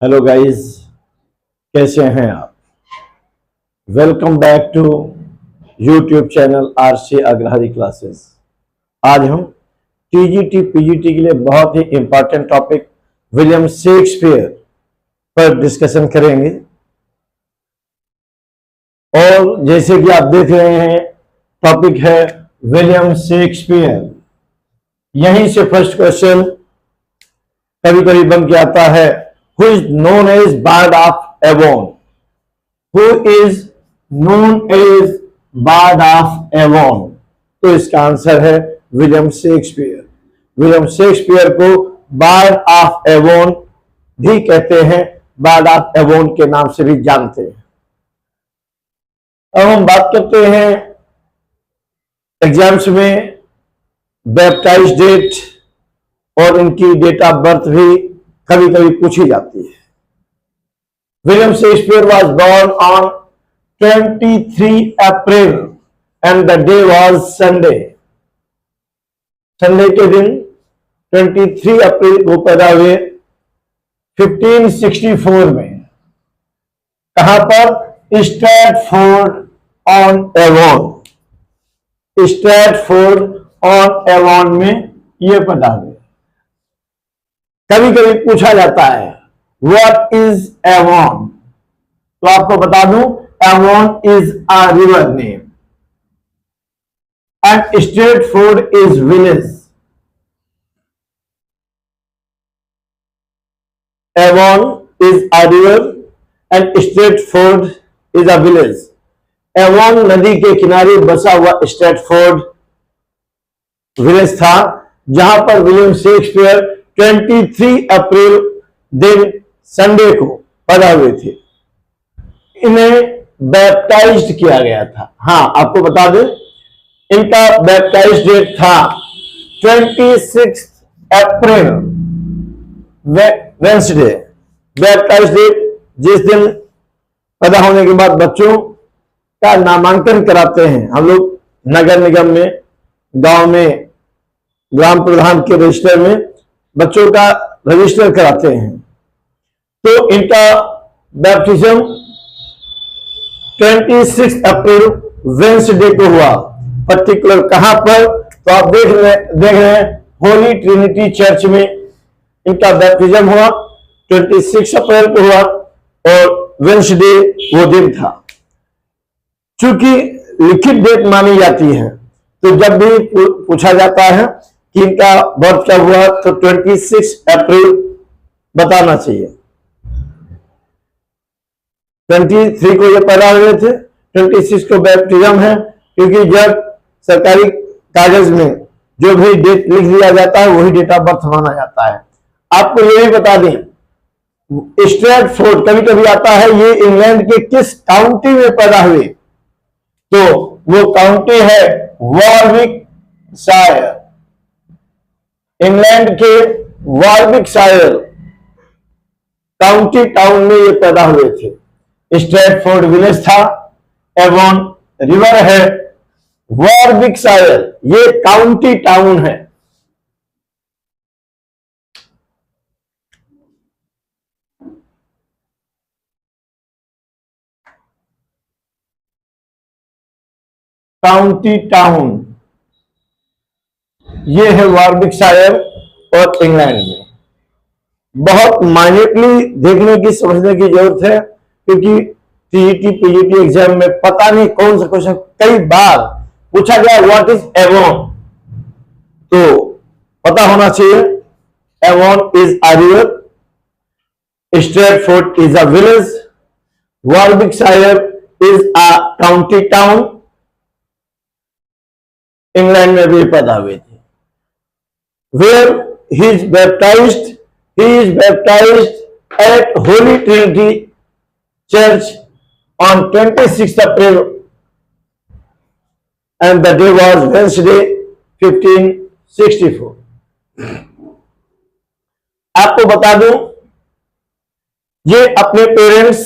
Hello guys, कैसे हैं आप। Welcome back to YouTube channel RC Agrahari classes. आज हम टीजीटी पीजीटी के लिए बहुत ही इंपॉर्टेंट टॉपिक विलियम शेक्सपियर पर डिस्कशन करेंगे। और जैसे कि आप देख रहे हैं, टॉपिक है विलियम शेक्सपियर। यहीं से फर्स्ट क्वेश्चन कभी कभी बन के आता है, who is known as bard of Avon. Who is known as bard of Avon. तो इसका आंसर है विलियम शेक्सपियर। विलियम शेक्सपियर को बार्ड ऑफ एवोन भी कहते हैं, बार्ड ऑफ एवोन के नाम से भी जानते हैं। अब हम बात करते हैं एग्जाम्स में बैप्टाइज डेट और उनकी डेट ऑफ बर्थ भी कभी कभी पूछी जाती है। William Shakespeare was born on 23 April and the day was Sunday. Sunday के दिन 23 अप्रैल को पैदा हुए 1564 में। कहां पर? Stratford on Avon. Stratford on Avon में यह पैदा हुए। कभी कभी पूछा जाता है व्हाट इज एवोन, तो आपको बता दूं Avon is a river name and Stratford is village. Avon is a river and Stratford is a village. Avon नदी के किनारे बसा हुआ स्ट्रैटफोर्ड विलेज था, जहां पर विलियम शेक्सपियर 23 अप्रैल दिन संडे को पैदा हुए थे। इन्हें बैप्टाइज्ड किया गया था। हाँ, आपको बता दें इनका बैप्टाइज डेट था 26 अप्रैल, वेंसडे। बैप्टाइज डेट जिस दिन पैदा होने के बाद बच्चों का नामांकन कराते हैं हम लोग नगर निगम में, गांव में, ग्राम प्रधान के रजिस्टर में बच्चों का रजिस्टर कराते हैं। तो इनका बैप्टिज्म 26 अप्रैल वेंसडे को हुआ। पर्टिकुलर कहां पर? तो आप देख रहे हैं होली ट्रिनिटी चर्च में इनका बैप्टिज्म हुआ। 26 अप्रैल को हुआ और वेंसडे वो दिन था। चूंकि लिखित डेट मानी जाती है, तो जब भी पूछा जाता है कि इनका बर्थ कब हुआ, तो 26 अप्रैल बताना चाहिए। 23 को ये पैदा हुए थे, 26 को बैप्टिज्म है, क्योंकि जब सरकारी कागज में जो भी डेट लिख दिया जाता है वही डेट ऑफ बर्थ माना जाता है। आपको ये भी बता दें, स्ट्रैटफोर्ड कभी कभी आता है, ये इंग्लैंड के किस काउंटी में पैदा हुए, तो वो काउंटी है वॉर्विकशायर। इंग्लैंड के वॉर्विकशायर काउंटी टाउन में ये पैदा हुए थे। स्ट्रैटफोर्ड विलेज था, एवोन रिवर है, वॉर्विकशायर ये काउंटी टाउन है। काउंटी टाउन ये है वॉर्विकशायर और इंग्लैंड में। बहुत माइन्यूटली देखने की, समझने की जरूरत है, क्योंकि टीजीटी पीजीटी एग्जाम में पता नहीं कौन सा क्वेश्चन कई बार पूछा गया व्हाट इज एवोन, तो पता होना चाहिए। Avon is a river, Stratford is a village, Warwickshire is a county town. England में भी पैदा हुए थे। Where he is baptized at Holy Trinity Church on 26th April and the day was Wednesday 1564। आपको बता दूं, ये अपने पेरेंट्स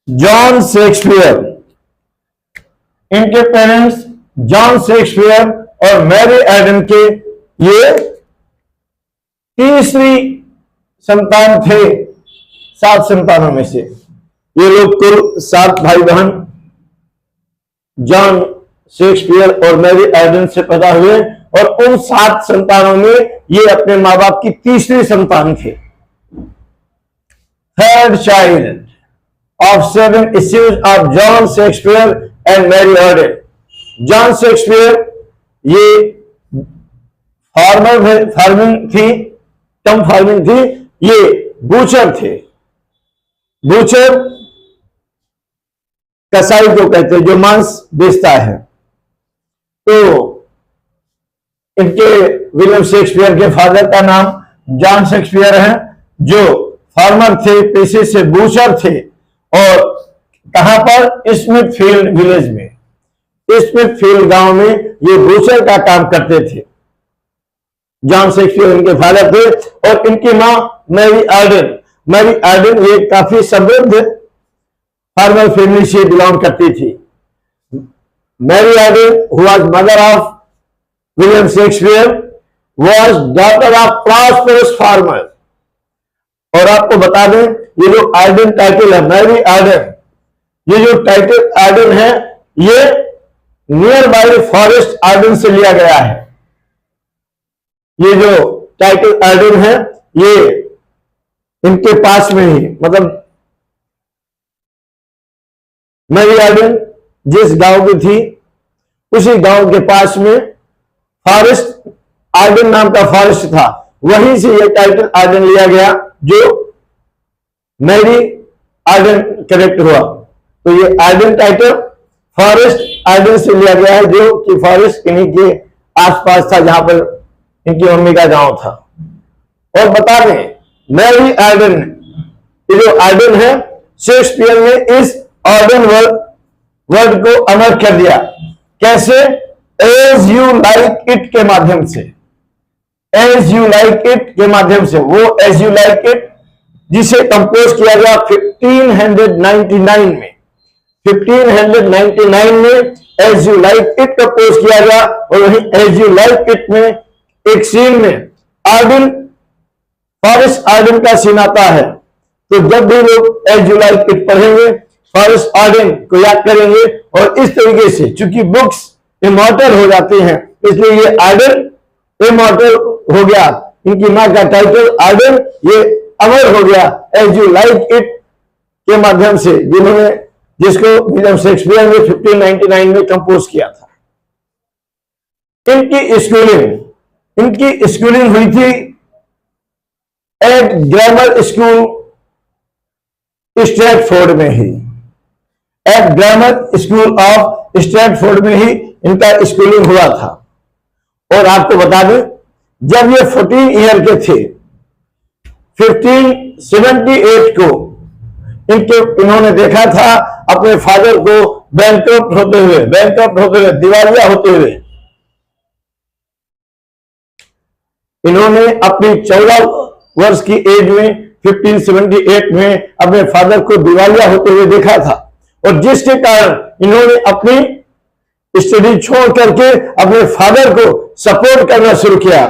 जॉन शेक्सपियर, इनके पेरेंट्स जॉन शेक्सपियर और मैरी एडन के ये तीसरी संतान थे। 7 संतानों में से। ये लोग कुल 7 भाई बहन जॉन शेक्सपियर और मैरी आर्डन से पैदा हुए, और उन 7 संतानों में ये अपने माँ बाप की तीसरी संतान थे। Third child of 7 issues of John Shakespeare and Mary Arden। John Shakespeare ये फार्मिंग थी, ये बूचर थे। बूचर कसाई को कहते हैं जो मांस बेचता है। तो इनके विलियम शेक्सपियर के फादर का नाम जॉन शेक्सपियर है, जो फार्मर थे, पेशे से बूचर थे, और कहां पर? स्मिथफील्ड विलेज में, स्मिथफील्ड गांव में ये बूचर का काम करते थे। जॉन शेक्सपियर इनके फादर थे, और इनकी मां मैरी आर्डन ये काफी समृद्ध फार्मर फैमिली से बिलोंग करती थी। Mary Arden who was mother of William Shakespeare was daughter of prosperous farmer. और आपको बता दें, ये जो आर्डन टाइटल है, मैरी आर्डन, ये जो टाइटल आर्डन है, ये नियर बाय फॉरेस्ट आर्डन से लिया गया है। ये जो टाइटल आर्डन है, ये इनके पास में ही, मतलब मैरी आर्डन जिस गांव की थी, उसी गांव के पास में फॉरेस्ट आर्डन नाम का फॉरेस्ट था, वहीं से ये टाइटल आर्डन लिया गया, जो मैरी आर्डन करेक्ट हुआ। तो ये आर्डन टाइटल फॉरेस्ट आर्डन से लिया गया है, जो कि फॉरेस्ट इन्हीं के आसपास था, जहां पर इनकी मम्मी का गांव था। और बता दें, मैरी आर्डन, ये जो आर्डन है, शेक्सपियर ने इस आर्डन वर्ड को अमर कर दिया। कैसे? एज यू लाइक इट के माध्यम से। एज यू लाइक इट के माध्यम से, वो एज यू लाइक इट जिसे कंपोज किया गया 1599 में। 1599 में as you like it compose किया गया, और वही एज यू लाइक इट में एक सीन में आर्डन, फॉरेस्ट आर्डन का सीन आता है। तो जब भी लोग एज यू लाइक इट पढ़ेंगे, फॉरेस्ट आर्डन को याद करेंगे, और इस तरीके से, चूंकि बुक्स इमॉर्टल हो जाती हैं, इसलिए ये आर्डन इमॉर्टल हो गया। इनकी मां का टाइटल आर्डन, ये अमर हो गया एज यू लाइक इट के माध्यम से, जिसको विलियम शेक्सपियर ने 1599 में कंपोज किया था। इनकी स्कूलिंग हुई थी एट ग्रामर स्कूल स्ट्रैटफोर्ड में ही। At grammar school of Stratford में ही इनका स्कूलिंग हुआ था। और आपको बता दें, जब ये 14 ईयर के थे, 1578 को इन्होंने देखा था अपने फादर को बैंकरप्ट होते हुए, दिवालिया होते हुए। इन्होंने अपनी 14 वर्ष की एज में 1578 में अपने फादर को दिवालिया होते हुए देखा था, और जिसके कारण इन्होंने अपनी स्टडी छोड़ करके अपने फादर को सपोर्ट करना शुरू किया।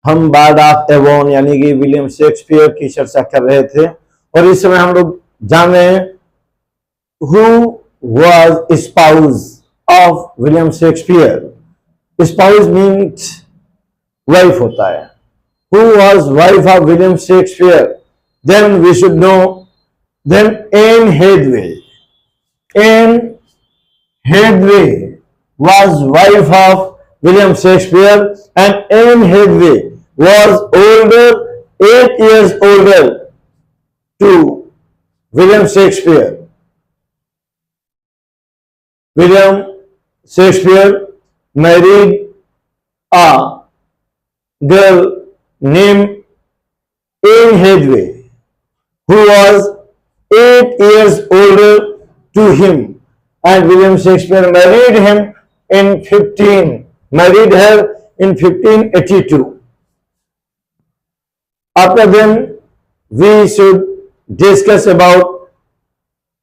हम बार्ड ऑफ एवोन यानी कि विलियम शेक्सपियर की चर्चा कर रहे थे, और इस समय हम लोग जान रहे हैं who was spouse of William Shakespeare. Spouse means wife होता है। Who was wife of William Shakespeare? Then we should know. Then Anne Hathaway. Anne Hathaway was wife of William Shakespeare, and Anne Hathaway was 8 years older to William Shakespeare. William Shakespeare married a girl named Anne Hathaway, who was 8 years older to him, and William Shakespeare married her in 1582. After then, we should discuss about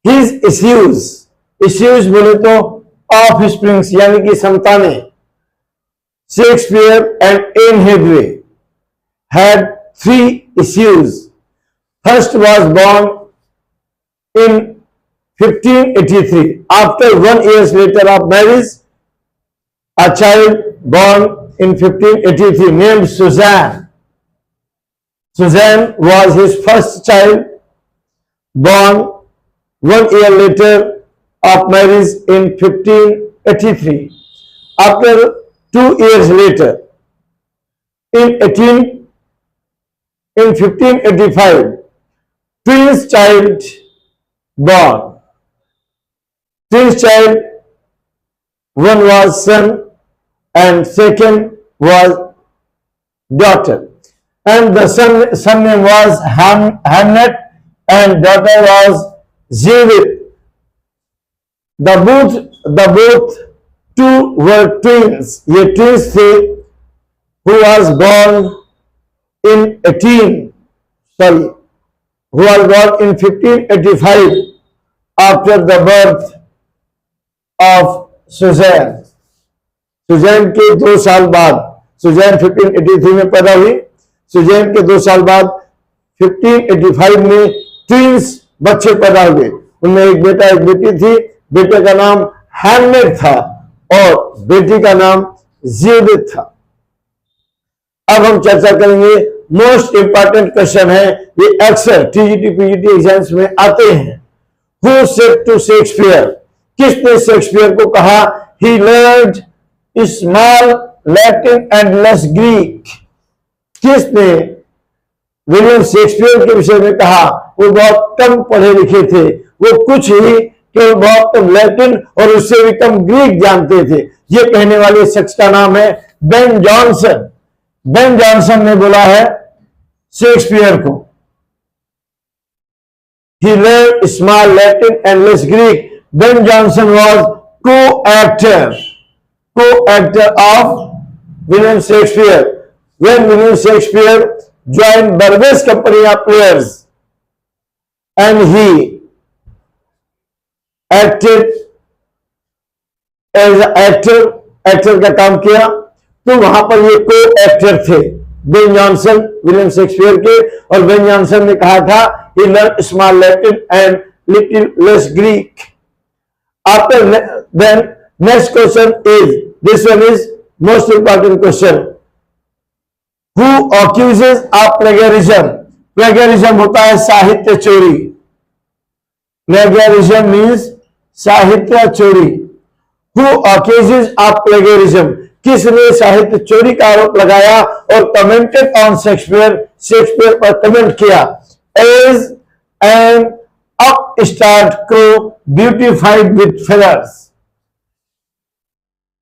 his issues. Issues बोले तो offsprings यानी कि संतानें। Shakespeare and Anne Hathaway had three issues. First was born in 1583. After 1 year later of marriage, a child born in 1583 named Suzanne. Suzanne was his first child, born 1 year later of marriage in 1583. After 2 years later, in 1585, twins child born. Twins child, one was son and second was daughter. And the son name was Hamnet and daughter was Judith. The both two were twins. ये twins थे, who was born in 1585 after the birth of Suzanne. Suzanne के 2 साल बाद, Suzanne 1583 में पैदा हुई। Suzanne के 2 साल बाद 1585 में ट्विंस बच्चे पैदा हुए। उनमें एक बेटा एक बेटी थी। बेटे का नाम हैमलेट था और बेटी का नाम ज्यूडिथ था। अब हम चर्चा करेंगे, मोस्ट इंपॉर्टेंट क्वेश्चन है ये, अक्सर टीजीटी पीजीटी एग्जाम्स में आते हैं। हु सेड टू शेक्सपियर, किसने शेक्सपियर को कहा he learned small Latin and less Greek? किसने विलियम शेक्सपियर के विषय में कहा? वो बहुत कम पढ़े लिखे थे, वो कुछ ही केवल बहुत कम लैटिन और उससे भी कम ग्रीक जानते थे। ये कहने वाले शख्स का नाम है बेन जॉनसन। बेन जॉनसन ने बोला है शेक्सपियर को, he learned small Latin and less Greek. Ben Jonson was co-actor of William Shakespeare when William Shakespeare joined Burbage Company of Players and he acted as actor का काम किया। तो वहां पर ये को-एक्टर थे बेन जॉनसन विलियम शेक्सपियर के, और बेन जॉनसन ने कहा था he learned small Latin and little less Greek. After then, next question is, this one is most important question. Who accuses of plagiarism? Plagiarism होता है साहित्य चोरी। Plagiarism means साहित्य चोरी। Who accuses of plagiarism? किसने साहित्य चोरी का आरोप लगाया और कमेंटेड ऑन शेक्सपियर पर कमेंट किया? As an upstart crow beautified with feathers.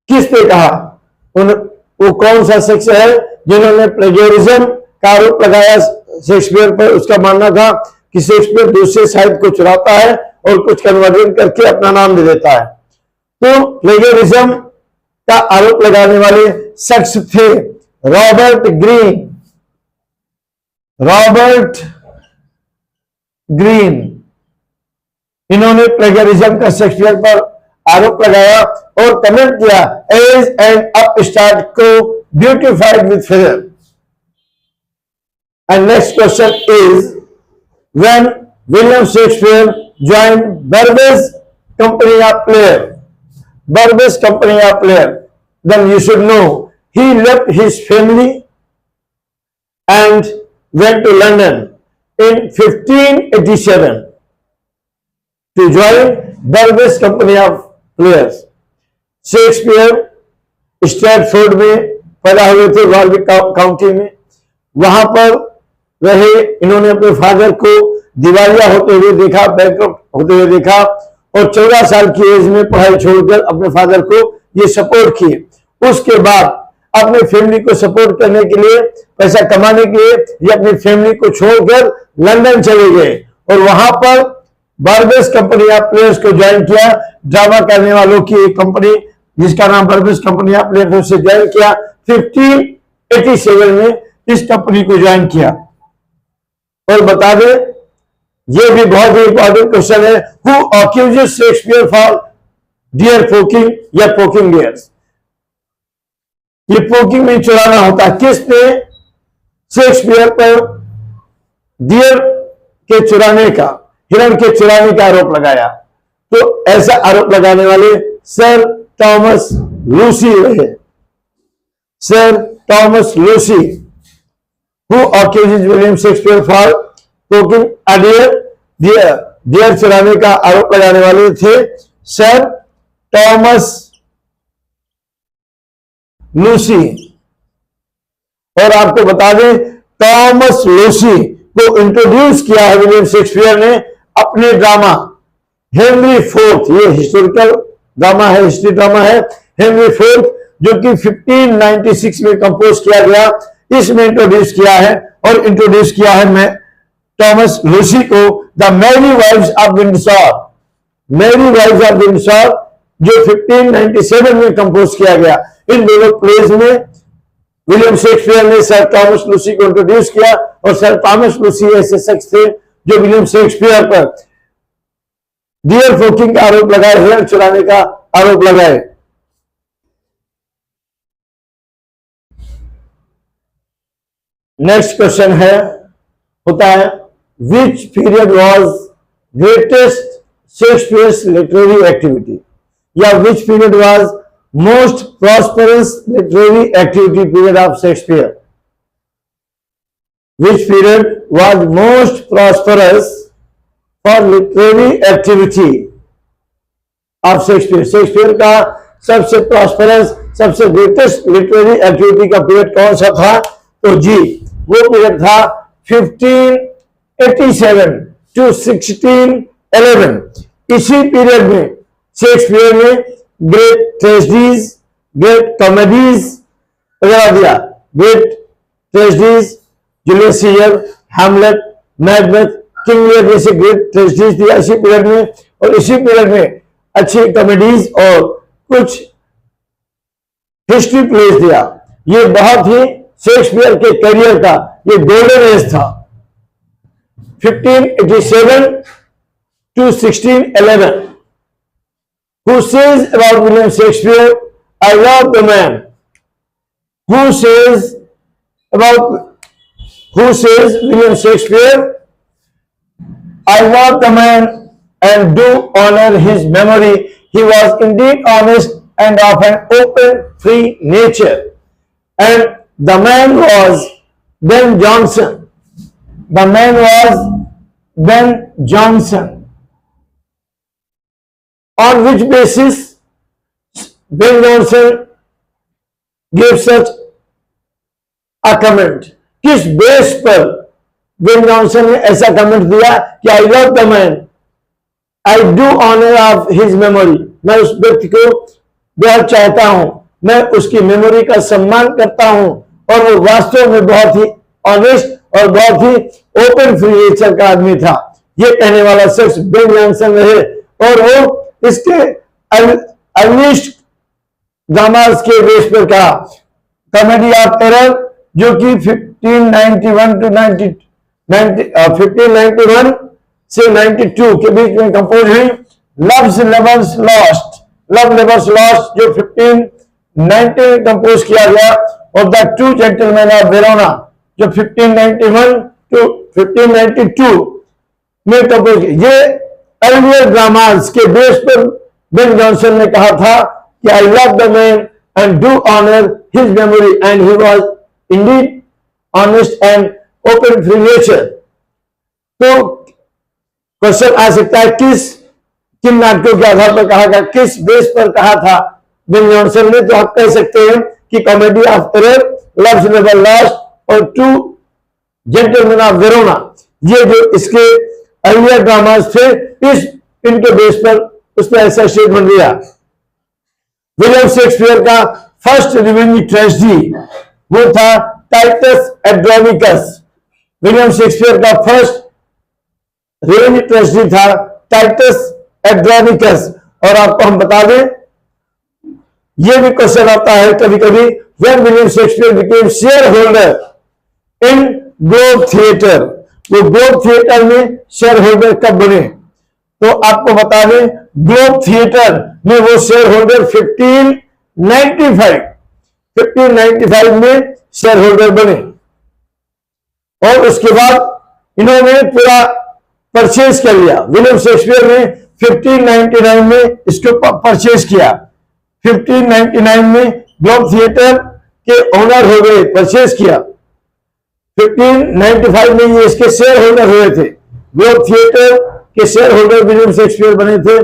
किसने कहा? वो कौन सा शख्स है जिन्होंने प्लेगियरिज्म का आरोप लगाया शेक्सपियर पर? उसका मानना था कि शेक्सपियर दूसरे साहित्य को चुराता है और कुछ कन्वर्जन करके अपना नाम दे देता है। तो प्लेगियरिज्म का आरोप लगाने वाले शख्स थे रॉबर्ट ग्रीन। इन्होंने प्लेगियरिज्म का शेक्सपियर पर आरोप लगाया और कमेंट किया, as an upstart crow beautified with feather. And next question is, when William Shakespeare joined Burbage company of player, then you should know he left his family and went to London in 1587 to join Burbage Company of Players. Shakespeare Stratford में पैदा हुए थे, Warwick county में। वहां पर रहे। इन्होंने अपने फादर को दिवालिया होते हुए देखा, बैंकरप्ट होते हुए देखा, और 14 साल की एज में पढ़ाई छोड़कर अपने फादर को ये सपोर्ट किए। उसके बाद अपने फैमिली को सपोर्ट करने के लिए, पैसा कमाने के लिए ये अपनी फैमिली को छोड़कर लंदन चले गए और वहां पर बर्बेज कंपनी ऑफ प्लेयर्स को ज्वाइन किया। ड्रामा करने वालों की एक कंपनी जिसका नाम बर्बेज कंपनी ऑफ प्लेयर्स से ज्वाइन किया। 1587 में इस कंपनी को ज्वाइन किया। और बता दें, ये भी बहुत ही इंपॉर्टेंट क्वेश्चन है, who accuses Shakespeare for deer poaching या पोकिंग डियर्स? ये पोकिंग में चुराना होता है। किसने शेक्सपियर पर डियर के चुराने का, हिरण के चुराने का आरोप लगाया। तो ऐसा आरोप लगाने वाले सर थॉमस लूसी रहे। Sir Thomas Lucy who accuses William Shakespeare for poking a deer, deer चुराने का आरोप लगाने वाले थे सर थॉमस लूसी। और आपको बता दें, थॉमस लूसी को इंट्रोड्यूस किया है विलियम शेक्सपियर ने अपने ड्रामा हेनरी फोर्थ, ये हिस्टोरिकल ड्रामा है, हिस्ट्री ड्रामा है, हेनरी फोर्थ, जो कि 1596 में कंपोज किया गया, इसमें इंट्रोड्यूस किया है। और इंट्रोड्यूस किया है मैं थॉमस लूसी को the Merry Wives of Windsor, Merry Wives of Windsor, जो 1597 में कंपोज किया गया। इन दोनों प्लेज में विलियम शेक्सपियर ने सर थॉमस लूसी को इंट्रोड्यूस किया। और सर थॉमस लूसी ऐसे शख्स थे जो विलियम शेक्सपियर पर डियर फोकिंग का आरोप लगाए, हिरण चुराने का आरोप लगाए। नेक्स्ट क्वेश्चन होता है which period was greatest Shakespeare's literary activity, या which period was most prosperous literary activity period of Shakespeare. Which period was most prosperous for literary activity of Shakespeare. Shakespeare का सबसे प्रॉस्परस, सबसे greatest literary activity का period कौन सा था? तो जी, वो पीरियड था 1587 टू 1611। इसी पीरियड में शेक्सपियर ने ग्रेट ट्रेजेडीज, ग्रेट कॉमेडीज वगैरह दिया। Great tragedies, Julius Caesar, Hamlet, Macbeth, King Lear जैसे ग्रेट ट्रेजेडीज दिया इसी पीरियड में। और इसी पीरियड में अच्छी कॉमेडीज और कुछ हिस्ट्री प्लेस दिया। ये बहुत ही शेक्सपियर के करियर का ये गोल्डन एज था, 1587 to 1611. Who says about William Shakespeare, I love the man. Who says William Shakespeare, I love the man and do honor his memory. He was indeed honest and of an open, free nature. And the man was Ben Jonson. The man was Ben Jonson. On which basis Ben Jonson gave such a comment? किस base पर Ben Jonson ने ऐसा comment दिया कि I love the man, I do honour of his memory. मैं उस व्यक्ति को बेहद चाहता हूं, मैं उसकी मेमोरी का सम्मान करता हूं, और वो वास्तव में बहुत ही ऑनेस्ट और बहुत ही ओपन फ्री नेचर का आदमी था। ये कहने वाला शख्स बेन जॉनसन रहे। और वो इसके अर्लिस्ट ड्रामास के बेस पर कहा। कॉमेडी ऑफ एरर, जो कि 1591 से 92 के बीच में कंपोज हुई। Love's Labour's Lost, love labour's lost, जो 1590 में कंपोज किया गया। और the Two Gentlemen of Verona, जो 1591 टू 1592 में कंपोज किया। ये अर्लियर ड्रामास के बेस पर बेन जॉनसन ने कहा था कि I love the man and do honour his memory and he was indeed honest and open free nature. तो क्वेश्चन आ सकता है किन नाटकों के आधार पर कहा गया, किस बेस पर कहा था बेन जॉनसन ने? तो आप कह सकते हैं कि comedy of error, loves never lost और टू जेंटलमैन ऑफ वेरोना, ये जो इसके अर्लियर ड्रामास थे, इनके बेस पर उसने ऐसा स्टेटमेंट दिया। विलियम शेक्सपियर का फर्स्ट रिवेंज ट्रेजेडी वो था टाइटस एंड्रोनिकस। विलियम शेक्सपियर का फर्स्ट रिवेंज ट्रेजेडी था टाइटस एंड्रोनिकस। और आपको हम बता दें, यह भी क्वेश्चन आता है कभी कभी, when William Shakespeare became share holder in globe theatre, वो ग्लोब थिएटर में शेयर होल्डर कब बने? तो आपको बता दें, ग्लोब थिएटर में वो शेयर होल्डर 1595 में शेयर होल्डर बने। और उसके बाद इन्होंने पूरा परचेज कर लिया। विलियम शेक्सपियर ने 1599 में इसको परचेज किया। 1599 में ग्लोब थिएटर के ओनर हो गए, परचेज किया। 1595 में ये इसके शेयर होल्डर हुए थे। ग्लोब थिएटर के शेयर होल्डर विलियम शेक्सपियर बने थे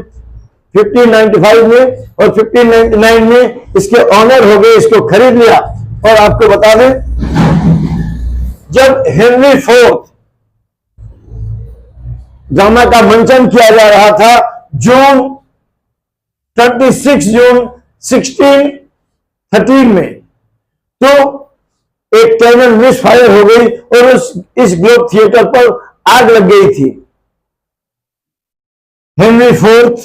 1595 में, और 1599 में इसके ऑनर हो गए, इसको खरीद लिया। और आपको बता दें, जब हेनरी फोर्थ ड्रामा का मंचन किया जा रहा था, 26 जून 1613 में, तो एक कैनन मिस फायर हो गई और इस ग्लोब थिएटर पर आग लग गई थी। हेनरी फोर्थ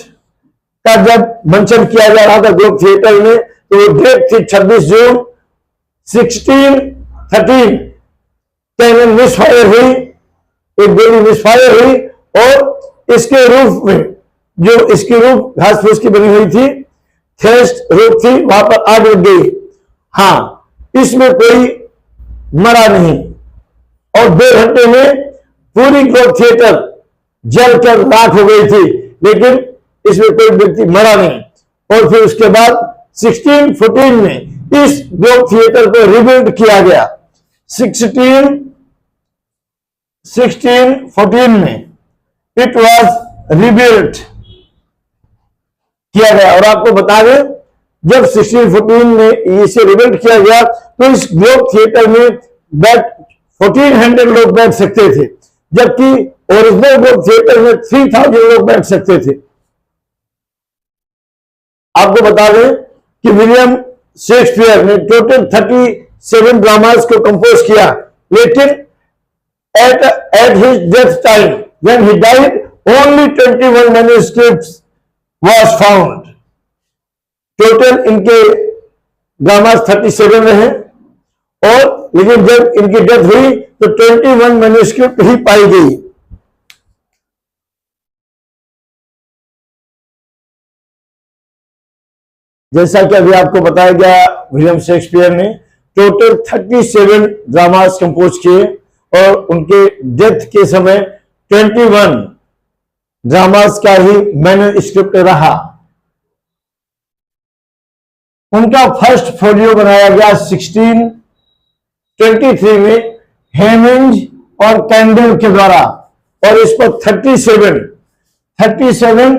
का जब मंचन किया जा रहा था ग्लोब थिएटर में, तो वो डेट थी 26 जून 1613। कैनन मिस फायर हुई, एक गोली मिस फायर हुई, और इसके रूफ में, जो इसकी रूफ घास फूस की बनी हुई थी, थेस्ट रूफ थी, वहां पर आग लग गई। हाँ, इसमें कोई मरा नहीं, और 2 घंटे में पूरी ग्लोब थिएटर जलकर राख हो गई थी, लेकिन इसमें कोई व्यक्ति मरा नहीं। और फिर उसके बाद 1614 में इस ग्लोब थिएटर को रिबिल्ड किया गया। 1614 में इट वाज रिबिल्ट किया गया। और आपको बता दें, जब 1614 में इसे रिबिल्ड किया गया, तो इस ग्लोब थिएटर में 1400 लोग बैठ सकते थे, जबकि ओरिजिनल ग्लोब थिएटर में 3000 लोग बैठ सकते थे। आपको बता दें कि विलियम शेक्सपियर ने टोटल 37 ड्रामास को कंपोज किया, लेकिन at his death time when he died only 21 manuscripts was found. Total इनके ड्रामास 37 रहे, और लेकिन जब इनकी डेथ हुई तो 21 मैन्युस्क्रिप्ट ही पाई गई। जैसा कि अभी आपको बताया गया, विलियम शेक्सपियर ने टोटल 37 ड्रामास कंपोज किए, और उनके डेथ के समय 21 ड्रामास का ही मैन्युस्क्रिप्ट रहा। उनका फर्स्ट फोलियो बनाया गया 1623 में हेमिंज और कैंडल के द्वारा, और इस पर 37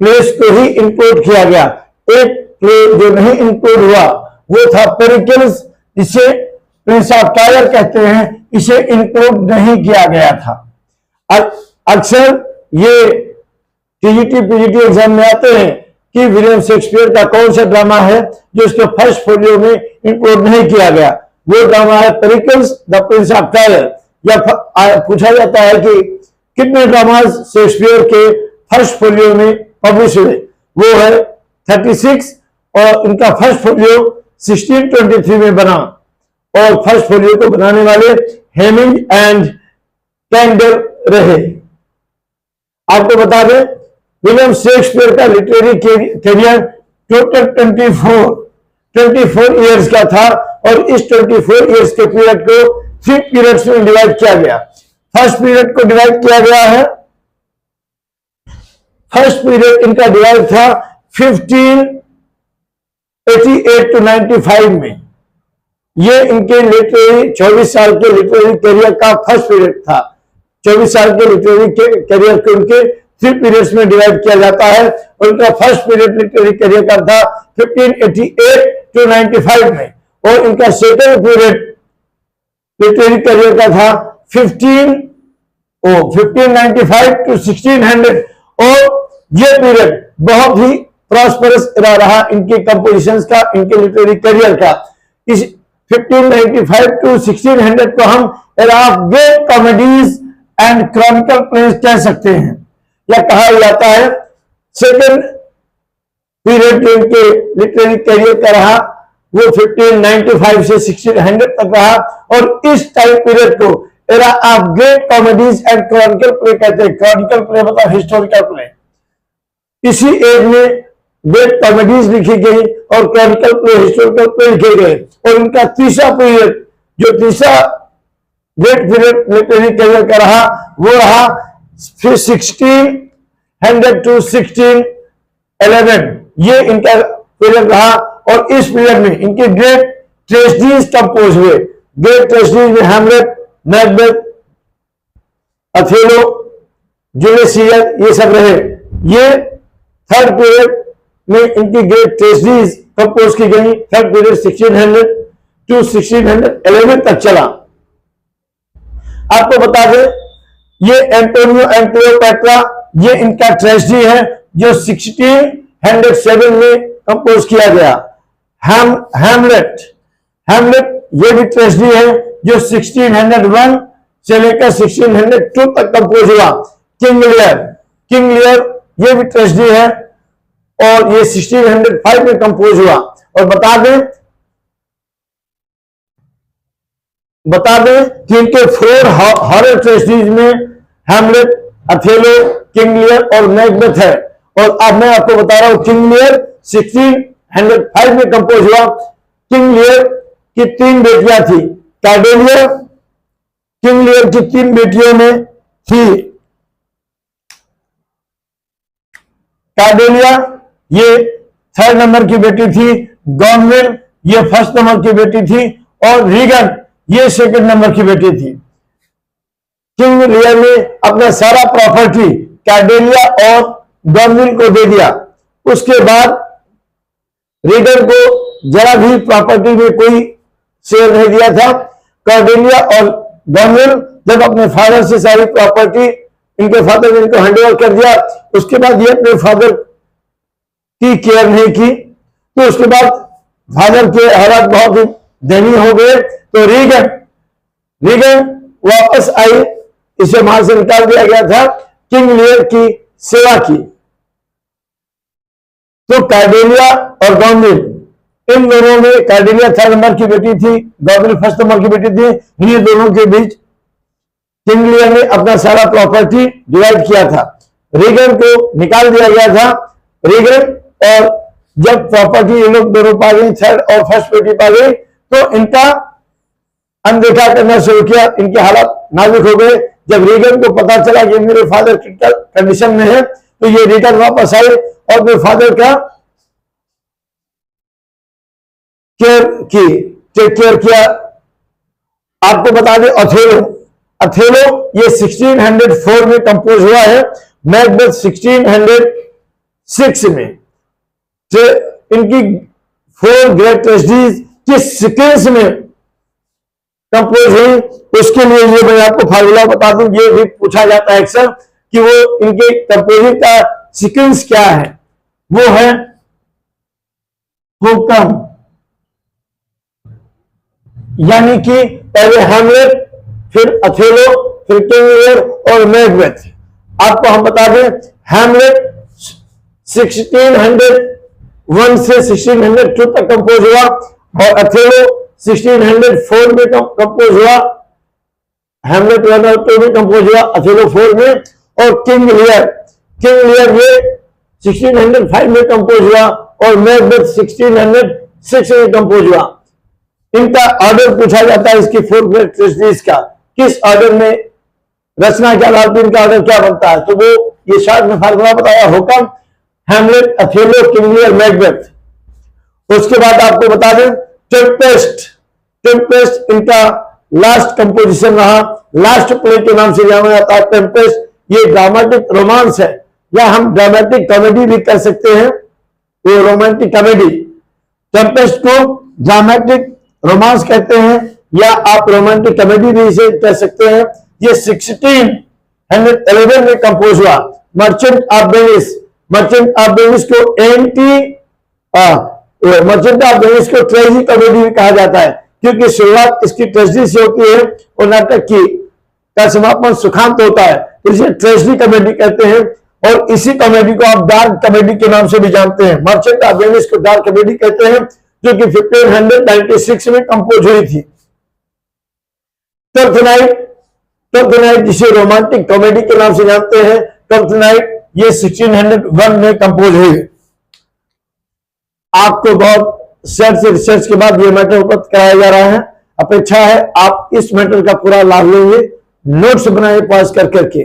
प्लेस को ही इंक्लूड किया गया। एक प्ले जो नहीं इंक्लूड हुआ वो था पेरिकल्स, इसे प्रिंस ऑफ टायर कहते हैं, इसे इंक्लूड नहीं किया गया था। अक्सर ये टीजीटी पीजीटी एग्जाम में आते हैं कि विलियम शेक्सपियर का कौन सा ड्रामा है जो इसके फर्स्ट फोलियो में इंक्लूड नहीं किया गया। वो ड्रामा है Pericles the Prince of tyre. या पूछा जाता है कि कितने ड्रामास शेक्सपियर के फर्स्ट फोलियो में पब्लिश हुए, वो है 36, और इनका फर्स्ट फोलियो 1623 में बना, और फर्स्ट फोलियो को बनाने वाले हेमिंग एंड कैंडल रहे। आपको बता दें, विलियम शेक्सपियर का लिटरेरी कैरियर टोटल 24 इयर्स का था, और इस 24 इयर्स के पीरियड को 3 पीरियड्स में डिवाइड किया गया। फर्स्ट पीरियड को डिवाइड किया गया है, फर्स्ट पीरियड इनका डिवाइड था 1588 to 95 में। ये इनके लिटरेरी 24 साल के लिटरेरी कैरियर का फर्स्ट पीरियड था। 24 साल के लिटरेरी कैरियर को उनके 3 पीरियड्स में डिवाइड किया जाता है, और उनका फर्स्ट पीरियड लिटरेरी कैरियर का था 1588 to 95 में, और इनका सेकंड पीरियड लिटरेरी कैरियर का था 1595 to 1600, और ये पीरियड बहुत ही प्रॉस्परस एरा रहा इनके कंपोजिशंस का, इनके लिटरेरी कैरियर का। इस 1595 to 1600 को हम era of great comedies and Chronicle place कह सकते हैं, या कहा जाता है। सेकेंड पीरियड जो इनके लिटरेरी कैरियर का रहा वो 1595 से 1600 तक रहा, और इस टाइम पीरियड को era of great comedies and Chronicle play कहते हैं। क्रॉनिकल प्ले मतलब हिस्टोरिकल प्ले। इसी एज में ग्रेट कॉमेडीज लिखी गई और क्रॉनिकल प्ले, हिस्टोरिकल प्ले लिखे गए। और इनका तीसरा पीरियड, जो तीसरा ग्रेट पीरियड लिटरेरी करियर का रहा वो रहा फिर 1600 to 1611, ये इनका पीरियड रहा। और इस पीरियड में इनके ग्रेट ट्रेजेडीज कंपोज हुए। ग्रेट ट्रेजेडीज में Hamlet, Macbeth, Othello, Julius Caesar, ये सब रहे। ये थर्ड पीरियड में इनकी ग्रेट ट्रेजेडीज कंपोज की गई। थर्ड पीरियड 1600 to 1611 तक चला। आपको बता दें ये एंटोनियो एंड क्लियोपैट्रा, ये इनका ट्रेजेडी है जो 1607 में कंपोज किया गया। हैमलेट ये भी ट्रेजेडी है जो 1601 से लेकर 1602 तक कंपोज हुआ। किंग लियर ये भी ट्रेजेडी है और ये 1605 में कंपोज हुआ। और बता दें कि इनके 4 हॉरर ट्रेजेडीज में हैमलेट, अथेलो, किंग लियर और मैकबेथ है। और अब मैं आपको बता रहा हूं किंग लियर 1605 में कंपोज हुआ। किंग लियर की 3 बेटियां थी। कार्डेलिया किंग लियर की 3 बेटियों में थी। कार्डेलिया ये 3rd नंबर की बेटी थी। गॉनविल ये 1st नंबर की बेटी थी। और रीगन ये 2nd नंबर की बेटी थी। किंग लियर ने अपना सारा प्रॉपर्टी कार्डेलिया और गॉनविल को दे दिया। उसके बाद रीगन को जरा भी प्रॉपर्टी में कोई शेयर नहीं दिया था। कार्डेलिया और गॉनविल जब अपने फादर से सारी प्रॉपर्टी इनके फादर ने इनको हैंडओवर कर दिया, उसके बाद ये अपने फादर की केयर नहीं की। तो उसके बाद फादर के हालात बहुत ही दयनीय हो गए। तो रीगन वापस आई, इसे वहां से निकाल दिया गया था। किंग लियर की सेवा की। तो कार्डेलिया और गॉनविल इन दोनों में, कार्डेलिया 3rd नंबर की बेटी थी, गॉनविल 1st नंबर की बेटी थी। इन्हीं दोनों के बीच किंग लियर ने अपना सारा प्रॉपर्टी डिवाइड किया था। रीगन को निकाल दिया गया था। रीगन और जब प्रॉपर्टी ये लोग दोनों पा गए, 3rd और 1st बेटी पा गई, तो इनका अनदेखा करना शुरू किया। इनके हालात नाजुक हो गए। जब रीगन को पता चला कि मेरे फादर क्रिटिकल कंडीशन में है, तो ये रिटर्न वापस आए और अपने फादर का टेक केयर किया। आपको बता दें अथेलो ये 1604 में कंपोज हुआ है। मैकबेथ 1606 में। तो इनकी 4 ग्रेट ट्रेजेडीज किस सीक्वेंस में कंपोज हुई, उसके लिए ये मैं आपको फार्मूला बता दूं। ये भी पूछा जाता है अक्सर कि वो इनके कंपोजिंग का सीक्वेंस क्या है। वो है हुक्म, यानी कि पहले हैमलेट, फिर अथेलो, फिर किंग लियर और मैकबेथ। आपको हम बता दें हैमलेट 1601 से 1602 तक कंपोज हुआ और अथेलो 1604 में कंपोज हुआ। हैमलेट 1 और 2 में कंपोज हुआ, अथेलो 4 में। और किंग लियर ये 1605 में कंपोज हुआ और मैकबेथ 1606 में कंपोज हुआ। इनका ऑर्डर पूछा जाता है इसकी 4 ग्रेट ट्रेजेडीज का, किस ऑर्डर में रचना के आधार पर इनका ऑर्डर क्या बनता है। तो वो ये शार्ट में फार्मूला बताया, हुक्म, Hamlet, Othello, King Lear, Macbeth. उसके बाद आपको बता दें टेम्पेस्ट इनका लास्ट कंपोजिशन रहा। लास्ट प्ले के नाम से जाना जाता है टेम्पेस्ट। ये ड्रामेटिक रोमांस है, या हम ड्रामेटिक कॉमेडी भी कर सकते हैं। वो रोमांटिक कॉमेडी, टेम्पेस्ट को ड्रामेटिक रोमांस कहते हैं, या आप रोमांटिक कॉमेडी भी इसे कह सकते हैं। ये 1611 में कंपोज हुआ। मर्चेंट ऑफ वेनिस को मर्चेंट ऑफ वेनिस को ट्रेजिक कॉमेडी भी कहा जाता है, क्योंकि शुरुआत इसकी ट्रेजेडी से होती है और नाटक का समापन सुखांत होता है, तो इसे ट्रेजेडी कॉमेडी कहते हैं। और इसी कॉमेडी को आप डार्क कॉमेडी के नाम से भी जानते हैं। मर्चेंट ऑफ वेनिस को डार्क कॉमेडी कहते हैं, जो कि 1596 में कंपोज हुई थी। ट्वेल्थ नाइट जिसे रोमांटिक कॉमेडी के नाम से जानते हैं, ट्वेल्थ नाइट ये 1601 में कंपोज हुई। आपको बहुत सर्च से रिसर्च के बाद ये मैटर उपलब्ध कराया जा रहा है। अपेक्षा है आप इस मैटर का पूरा लाभ लेंगे, नोट्स बनाए पास कर करके।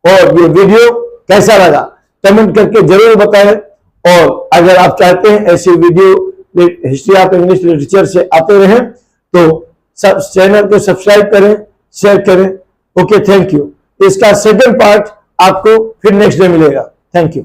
और ये वीडियो कैसा लगा कमेंट करके जरूर बताएं। और अगर आप चाहते हैं ऐसी video history of English literature से आते रहें तो सब चैनल को सब्सक्राइब करें, शेयर करें। Okay, thank you. इसका सेकंड पार्ट आपको फिर नेक्स्ट डे मिलेगा। Thank you.